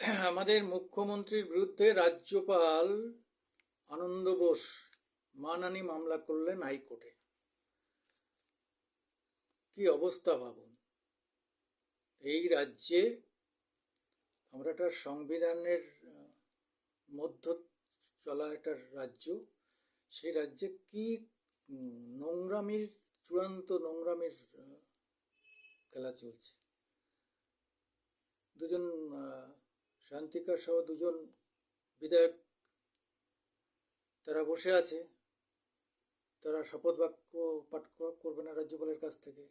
আমাদের মুখ্যমন্ত্রীর বিরুদ্ধে রাজ্যপাল আনন্দ বোস মানহানি মামলা করলেন হাইকোর্টে। কি অবস্থা ভাবুন। এই রাজ্যে আমরা একটা সংবিধানের মধ্য চলা একটা রাজ্য, সেই রাজ্যে কি নোংরামির, চূড়ান্ত নোংরামির খেলা চলছে। দুজন শান্তিকার সহ দুজন বিধায়ক তারা বসে আছে, তারা শপথ বাক্য পাঠ করবে না রাজ্যপালের কাছ থেকে।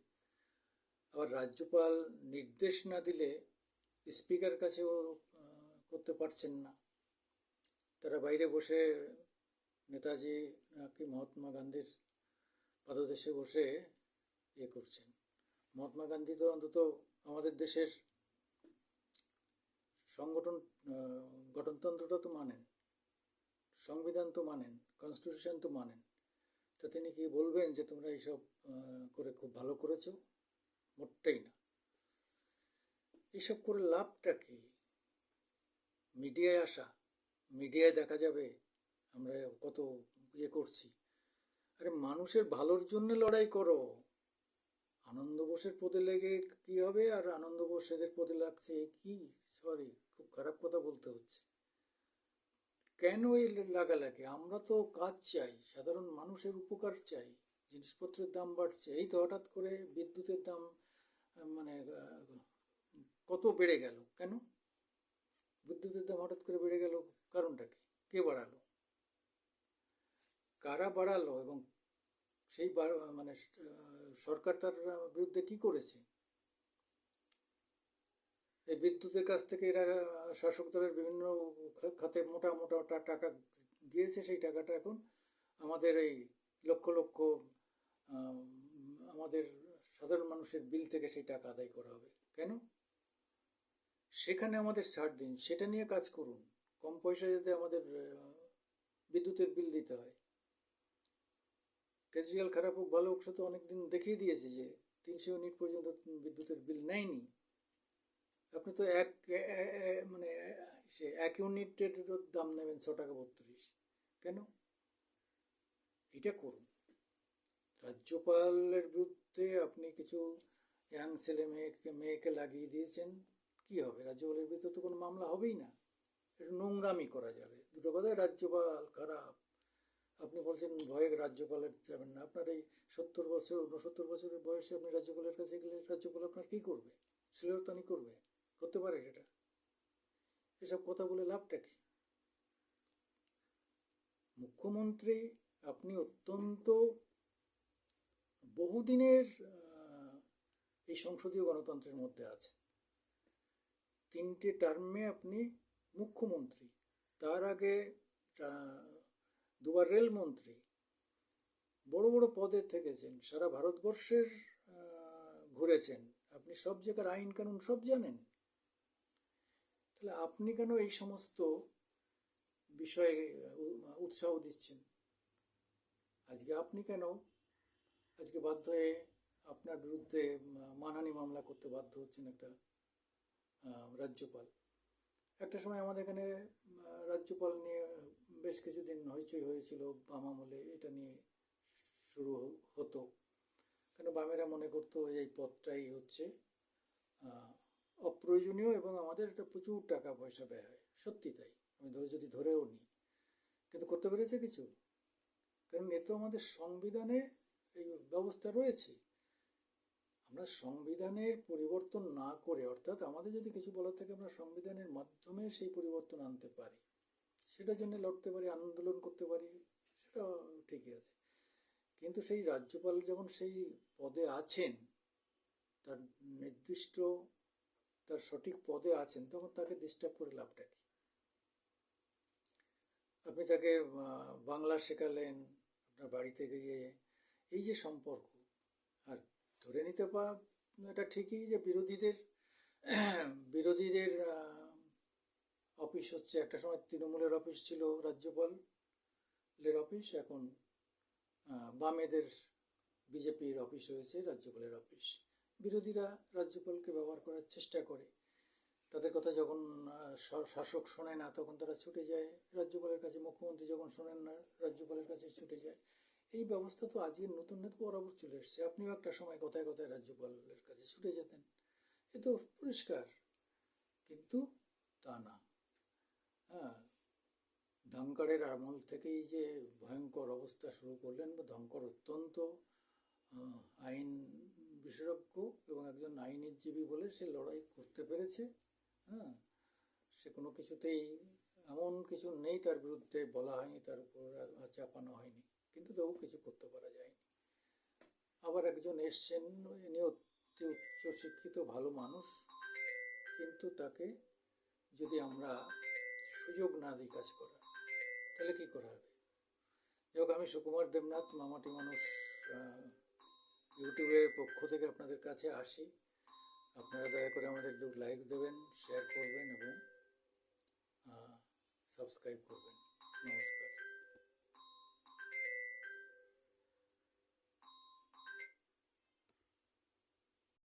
আবার রাজ্যপাল নির্দেশ না দিলে স্পিকার কাছেও করতে পারছেন না। তারা বাইরে বসে নেতাজি নাকি মহাত্মা গান্ধীর পাদদেশে বসে করছেন। মহাত্মা গান্ধী তো অন্তত আমাদের দেশের সংগঠন গঠনতন্ত্রটা তো মানেন, সংবিধান তো মানেন, কনস্টিটিউশন তো মানেন। তা তিনি কি বলবেন যে তোমরা এইসব করে খুব ভালো করেছো? মোটেই না। এইসব করে লাভটা কি? মিডিয়ায় আসা, মিডিয়ায় দেখা যাবে আমরা কত করছি। আরে মানুষের ভালোর জন্য লড়াই করো। আনন্দ বোসের পদে লেগে কি হবে? আর আনন্দ বোস এদের পদে লাগছে কি? সরি, খুব খারাপ কথা বলতে হচ্ছে। কেন এই লাগালাগি? আমরা তো কাজ চাই, সাধারণ মানুষের উপকার চাই। জিনিসপত্রের দাম বাড়ছে, এই তো হঠাৎ করে বিদ্যুতের দাম মানে কত বেড়ে গেল। কেন বিদ্যুতের দাম হঠাৎ করে বেড়ে গেল? কারণটা কি? কে বাড়ালো? কারা বাড়ালো? এবং সেই মানে সরকার তার বিরুদ্ধে কি করেছে? এই বিদ্যুতের কাছ থেকে এরা শাসক দলের বিভিন্ন খাতে মোটা মোটা টাকা দিয়েছে। সেই টাকাটা এখন আমাদের এই লক্ষ লক্ষ আমাদের সাধারণ মানুষের বিল থেকে সেই টাকা আদায় করা হবে। কেন? সেখানে আমাদের ছাড় দিন, সেটা নিয়ে কাজ করুন। কম পয়সায় যাতে আমাদের বিদ্যুতের বিল দিতে হয়। কেজরিওয়াল খারাপ হোক ভালো হোক, সে তো অনেকদিন দেখিয়ে দিয়েছে যে 300 ইউনিট পর্যন্ত বিদ্যুতের বিল নেয়নি। আপনি তো মানে সে 1 ইউনিটের দাম নেবেন 6 টাকা 32। কেন? এটা করুন। রাজ্যপালের বিরুদ্ধে আপনি কিছু ইয়াং ছেলে মেয়েকে লাগিয়ে দিয়েছেন, কি হবে? রাজ্যপালের বিরুদ্ধে তো কোনো মামলা হবেই না। একটু নোংরামি করা যাবে। দুটো কথায় রাজ্যপাল খারাপ, আপনি বলছেন ভয়ে রাজ্যপালের যাবেন না। আপনার এই 70 বছর 69 বছরের বয়সে আপনি রাজ্যপালের কাছে গেলে রাজ্যপাল আপনার কী করবে? শ্লীলতানি করবে? করতে পারে সেটা? এসব কথা বলে লাভটা কি? মুখ্যমন্ত্রী আপনি অত্যন্ত বহুদিনের এই সংসদীয় গণতন্ত্রের মধ্যে আছে। 3টে টার্মে আপনি মুখ্যমন্ত্রী, তার আগে 2বার রেলমন্ত্রী, বড় বড় পদে থেকেছেন, সারা ভারতবর্ষের ঘুরেছেন, আপনি সব জায়গার আইন কানুন সব জানেন। তাহলে আপনি কেন এই সমস্ত বিষয়ে উৎসাহ দিচ্ছেন? আজকে আপনি কেন আজকে বাধ্য হয়ে আপনার বিরুদ্ধে মানহানি মামলা করতে বাধ্য হচ্ছেন একটা রাজ্যপাল? একটা সময় আমাদের এখানে রাজ্যপাল নিয়ে বেশ কিছুদিন হইচই হয়েছিল, বাম আমলে এটা নিয়ে শুরু হতো। কেন বামেরা মনে করতো এই পদটাই হচ্ছে অপ্রয়োজনীয় এবং আমাদের এটা প্রচুর টাকা পয়সা ব্যয় হয়। সত্যি তাই, আমি যদি ধরেও নিই, কিন্তু করতে পেরেছে কিছু? কারণ এ তো আমাদের সংবিধানে এই ব্যবস্থা রয়েছে। আমরা সংবিধানের পরিবর্তন না করে, অর্থাৎ আমাদের যদি কিছু বলার থাকে আমরা সংবিধানের মাধ্যমে সেই পরিবর্তন আনতে পারি, সেটার জন্য লড়তে পারি, আন্দোলন করতে পারি, সেটা ঠিকই আছে। কিন্তু সেই রাজ্যপাল যখন সেই পদে আছেন, তার নির্দিষ্ট তার সঠিক পদে আছেন, তখন তাকে ডিস্টার্ব করে লাভটা কি? আপনি তাকে বাংলা শেখালেন আপনার বাড়িতে গিয়ে, এই যে সম্পর্ক। আর ধরে নিতে এটা ঠিকই যে বিরোধীদের অফিস হচ্ছে, একটা সময় তৃণমূলের অফিস ছিল রাজ্যপালের অফিস, এখন বামেদের বিজেপির অফিস হয়েছে রাজ্যপালের অফিস। বিরোধীরা রাজ্যপালকে ব্যবহার করার চেষ্টা করে। তাদের কথা যখন শাসক শোনে না তখন তারা ছুটে যায় রাজ্যপালের কাছে, মুখ্যমন্ত্রী যখন শোনেন না রাজ্যপালের কাছে ছুটে যায়। এই ব্যবস্থা তো আজকের নতুন না, বরাবর চলে এসছে। আপনিও একটা সময় কথায় কথায় রাজ্যপালের কাছে ছুটে যেতেন, এ তো পরিষ্কার। কিন্তু তা না। হ্যাঁ, ধনকড়ের আমল থেকেই যে ভয়ঙ্কর অবস্থা শুরু করলেন, বা ধনকড় অত্যন্ত আইন বিশেষজ্ঞ এবং একজন আইনজীবী বলে সে লড়াই করতে পেরেছে। হ্যাঁ, সে কোনো কিছুতেই এমন কিছু নেই তার বিরুদ্ধে বলা হয়নি, তার উপর চাপানো হয়নি, কিন্তু তবু কিছু করতে পারা যায়নি। আবার একজন এসছেন, ইনি অতি উচ্চ শিক্ষিত ভালো মানুষ, কিন্তু তাকে যদি আমরা সুযোগ না দিই কাজ করার, তাহলে কি করা হবে? যাই হোক, আমি সুকুমার দেবনাথ, মামাটি মানুষ ইউটিউবের পক্ষ থেকে আপনাদের কাছে আসি। আপনারা দয়া করে আমাদের লাইক দেবেন, শেয়ার করবেন এবং সাবস্ক্রাইব করবেন। নমস্কার।